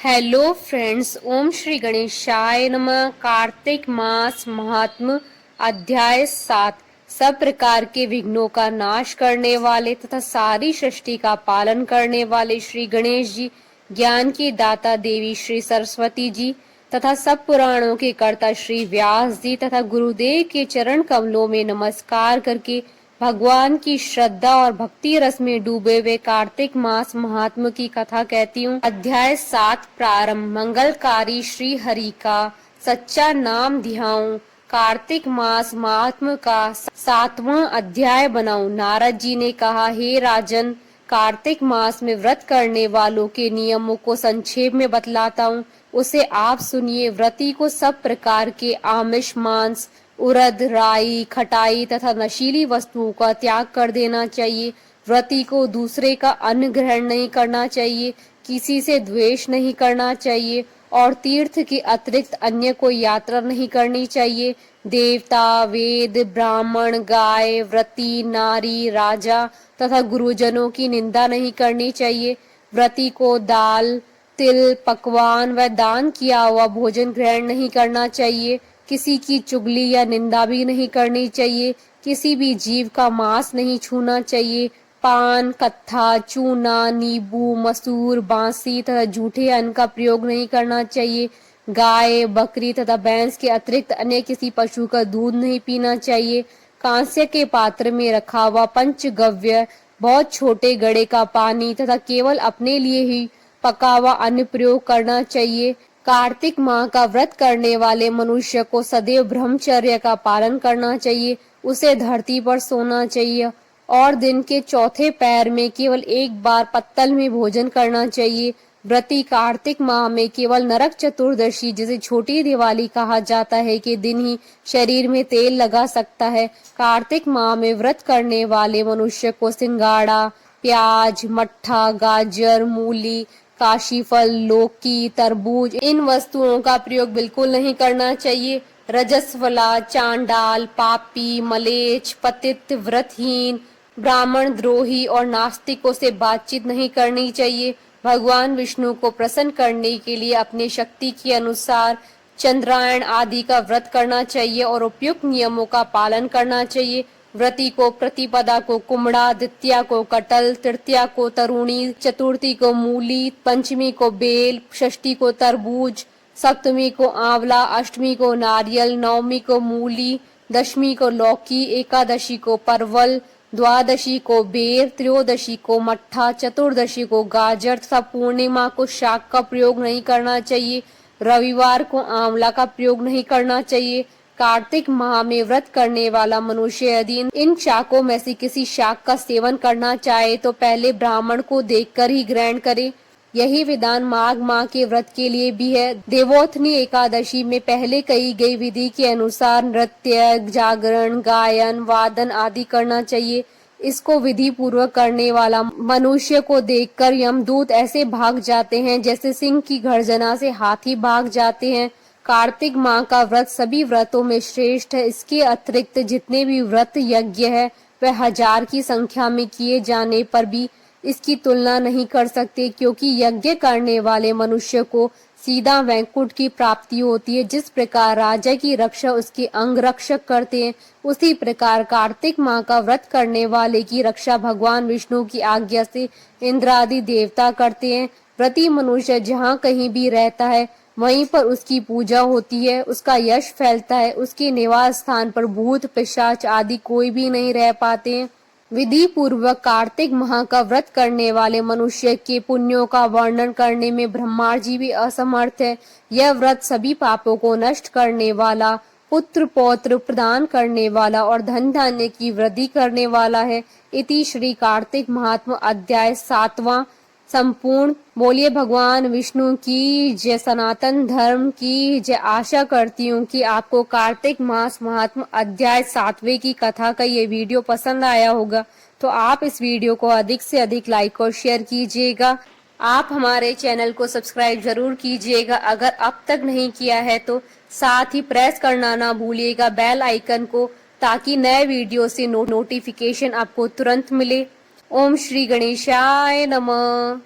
Hello friends, ओम श्री गणेशाय नमः। कार्तिक मास महात्म अध्याय 7। सब प्रकार के विघ्नों का नाश करने वाले तथा सारी सृष्टि का पालन करने वाले श्री गणेश जी, ज्ञान की दाता देवी श्री सरस्वती जी तथा सब पुराणों के कर्ता श्री व्यास जी तथा गुरुदेव के चरण कमलों में नमस्कार करके भगवान की श्रद्धा और भक्ति रस में डूबे हुए कार्तिक मास महात्म की कथा कहती हूँ। अध्याय 7 प्रारंभ। मंगलकारी श्री हरि का सच्चा नाम ध्याऊं, कार्तिक मास महात्म का 7वां अध्याय बनाऊं। नारद जी ने कहा, हे राजन, कार्तिक मास में व्रत करने वालों के नियमों को संक्षेप में बतलाता हूँ, उसे आप सुनिए। व्रती को सब प्रकार के आमिष, मांस, उड़द, राई, खटाई तथा नशीली वस्तुओं का त्याग कर देना चाहिए। व्रती को दूसरे का अन्न ग्रहण नहीं करना चाहिए, किसी से द्वेष नहीं करना चाहिए और तीर्थ के अतिरिक्त अन्य कोई यात्रा नहीं करनी चाहिए। देवता, वेद, ब्राह्मण, गाय, व्रती, नारी, राजा तथा गुरुजनों की निंदा नहीं करनी चाहिए। व्रती को दाल, तिल, पकवान व दान किया हुआ भोजन ग्रहण नहीं करना चाहिए। किसी की चुगली या निंदा भी नहीं करनी चाहिए। किसी भी जीव का मांस नहीं छूना चाहिए। पान, कत्था, चूना, नींबू, मसूर, बांसी तथा जूठे अन्न का प्रयोग नहीं करना चाहिए। गाय, बकरी तथा भैंस के अतिरिक्त अन्य किसी पशु का दूध नहीं पीना चाहिए। कांस्य के पात्र में रखा हुआ पंचगव्य, बहुत छोटे घड़े का पानी तथा केवल अपने लिए ही पका हुआ अन्न प्रयोग करना चाहिए। कार्तिक माह का व्रत करने वाले मनुष्य को सदैव ब्रह्मचर्य का पालन करना चाहिए। उसे धरती पर सोना चाहिए और दिन के चौथे पैर में केवल एक बार पत्तल में भोजन करना चाहिए। व्रती कार्तिक माह में केवल नरक चतुर्दशी, जिसे छोटी दिवाली कहा जाता है, के दिन ही शरीर में तेल लगा सकता है। कार्तिक माह में व्रत करने वाले मनुष्य को सिंगाड़ा, प्याज, मट्ठा, गाजर, मूली, काशीफल, लौकी, तरबूज, इन वस्तुओं का प्रयोग बिल्कुल नहीं करना चाहिए। रजस्वला, चांडाल, पापी, मलेच्छ, पतित, व्रतहीन, ब्राह्मण द्रोही और नास्तिकों से बातचीत नहीं करनी चाहिए। भगवान विष्णु को प्रसन्न करने के लिए अपने शक्ति के अनुसार चंद्रायण आदि का व्रत करना चाहिए और उपयुक्त नियमों का पालन करना चाहिए। व्रती को प्रतिपदा को कुमड़ा, द्वितीया को कटल, तृतीया को तरुणी, चतुर्थी को मूली, पंचमी को बेल, षष्ठी को तरबूज, सप्तमी को आंवला, अष्टमी को नारियल, नवमी को मूली, दशमी को लौकी, एकादशी को परवल, द्वादशी को बेर, त्रयोदशी को मट्ठा, चतुर्दशी को गाजर तथा पूर्णिमा को शाक का प्रयोग नहीं करना चाहिए। रविवार को आंवला का प्रयोग नहीं करना चाहिए। कार्तिक माह में व्रत करने वाला मनुष्य यदि इन शाकों में से किसी शाक का सेवन करना चाहे तो पहले ब्राह्मण को देखकर ही ग्रहण करे। यही विधान माघ माह के व्रत के लिए भी है। देवोत्थनी एकादशी में पहले कही गई विधि के अनुसार नृत्य, जागरण, गायन, वादन आदि करना चाहिए। इसको विधि पूर्वक करने वाला मनुष्य को देखकर यमदूत ऐसे भाग जाते हैं जैसे सिंह की गर्जना से हाथी भाग जाते हैं। कार्तिक माह का व्रत सभी व्रतों में श्रेष्ठ है। इसके अतिरिक्त जितने भी व्रत यज्ञ है वह 1000 की संख्या में किए जाने पर भी इसकी तुलना नहीं कर सकते, क्योंकि यज्ञ करने वाले मनुष्य को सीधा वैकुंठ की प्राप्ति होती है। जिस प्रकार राजा की रक्षा उसके अंग रक्षक करते हैं, उसी प्रकार कार्तिक माह का व्रत करने वाले की रक्षा भगवान विष्णु की आज्ञा से इंद्र आदि देवता करते हैं। व्रती मनुष्य जहाँ कहीं भी रहता है वहीं पर उसकी पूजा होती है, उसका यश फैलता है। उसके निवास स्थान पर भूत, पिशाच आदि कोई भी नहीं रह पाते हैं। विधि पूर्वक कार्तिक माह का व्रत करने वाले मनुष्य के पुण्यों का वर्णन करने में ब्रह्मा जी भी असमर्थ है। यह व्रत सभी पापों को नष्ट करने वाला, पुत्र पौत्र प्रदान करने वाला और धन धान्य की वृद्धि करने वाला है। इति श्री कार्तिक महात्म अध्याय 7वां संपूर्ण। बोलिए भगवान विष्णु की जय, सनातन धर्म की जय। आशा करती हूँ कि आपको कार्तिक मास महात्म अध्याय 7वें की कथा का ये वीडियो पसंद आया होगा, तो आप इस वीडियो को अधिक से अधिक लाइक और शेयर कीजिएगा। आप हमारे चैनल को सब्सक्राइब जरूर कीजिएगा अगर अब तक नहीं किया है तो। साथ ही प्रेस करना ना भूलिएगा बेल आइकन को, ताकि नए वीडियो से नोटिफिकेशन आपको तुरंत मिले। ओम श्री गणेशाय नमः।